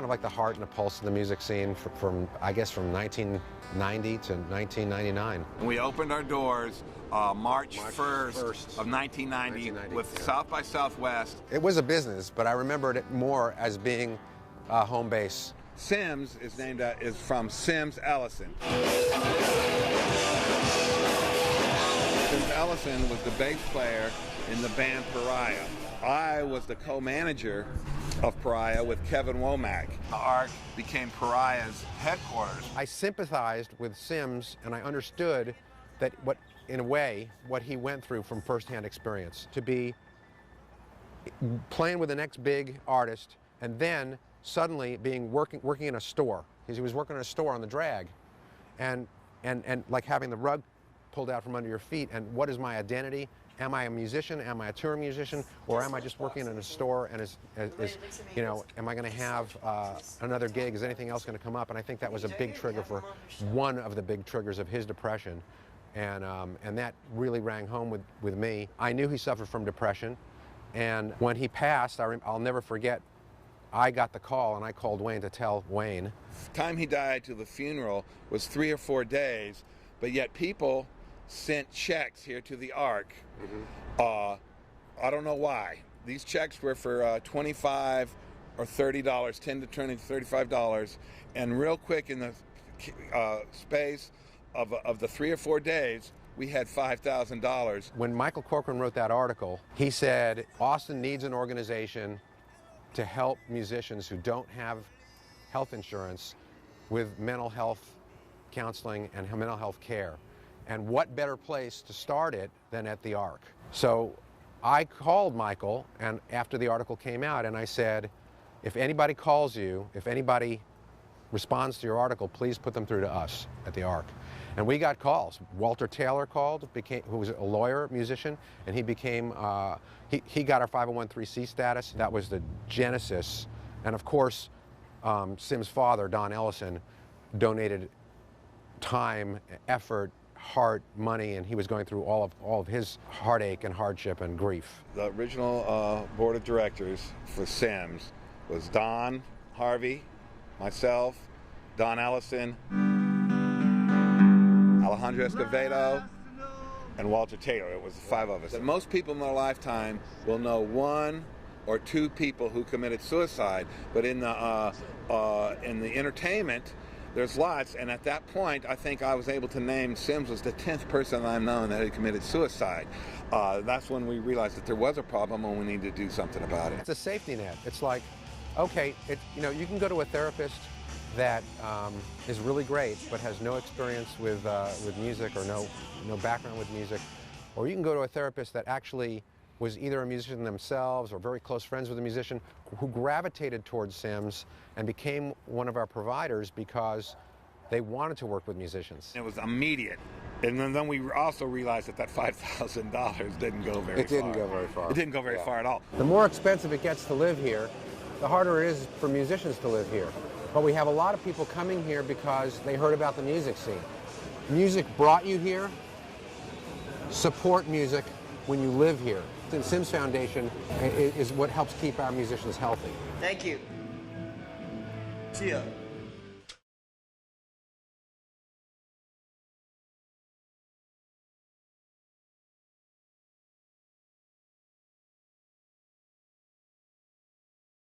kind of like the heart and the pulse of the music scene from I guess, from 1990 to 1999. We opened our doors March 1st of 1990 with South by Southwest. It was a business, but I remembered it more as being home base. SIMS is from Sims Ellison. Sims Ellison was the bass player in the band Pariah. I was the co-manager of Pariah with Kevin Womack. The ARC became Pariah's headquarters. I sympathized with Sims, and I understood that in a way, what he went through from firsthand experience. To be playing with the next big artist, and then suddenly being working in a store. He was working in a store on the drag, and like having the rug pulled out from under your feet. And what is my identity? Am I a musician? Am I a touring musician? Or am I just working in a store and you know, am I going to have another gig? Is anything else going to come up? And I think that was a big trigger one of the big triggers of his depression. And that really rang home with me. I knew he suffered from depression. And when he passed, I'll never forget, I got the call and I called Wayne to tell Wayne. The time he died to the funeral was 3 or 4 days, but yet people sent checks here to the ARC. I don't know why. These checks were for $25 or $30, $10 to $20 to $35, and real quick in the space of the 3 or 4 days, we had $5,000. When Michael Corcoran wrote that article, he said, Austin needs an organization to help musicians who don't have health insurance with mental health counseling and mental health care. And what better place to start it than at the ARC? So I called Michael, and after the article came out, and I said, if anybody calls you, if anybody responds to your article, please put them through to us at the ARC. And we got calls. Walter Taylor called, who was a lawyer, musician, and he became, he got our 501(c)(3) status. That was the genesis. And of course, Sim's father, Don Ellison, donated time, effort, heart, money, and he was going through all of his heartache and hardship and grief. The original board of directors for SIMS was Don, Harvey, myself, Don Ellison, Alejandro Escovedo, and Walter Taylor. It was the 5 of us. And most people in their lifetime will know 1 or 2 people who committed suicide, but in the entertainment, there's lots, and at that point, I think I was able to name Sims was the 10th person I've known that had committed suicide. That's when we realized that there was a problem and we needed to do something about it. It's a safety net. It's like, okay, you know, you can go to a therapist that is really great but has no experience with music or no background with music, or you can go to a therapist that actually was either a musician themselves or very close friends with a musician who gravitated towards SIMS and became one of our providers because they wanted to work with musicians. It was immediate. And then we also realized that $5,000 didn't go very far. It didn't go very far. It didn't go very far at all. The more expensive it gets to live here, the harder it is for musicians to live here. But we have a lot of people coming here because they heard about the music scene. Music brought you here. Support music when you live here. The SIMS Foundation is what helps keep our musicians healthy. Thank you. See ya.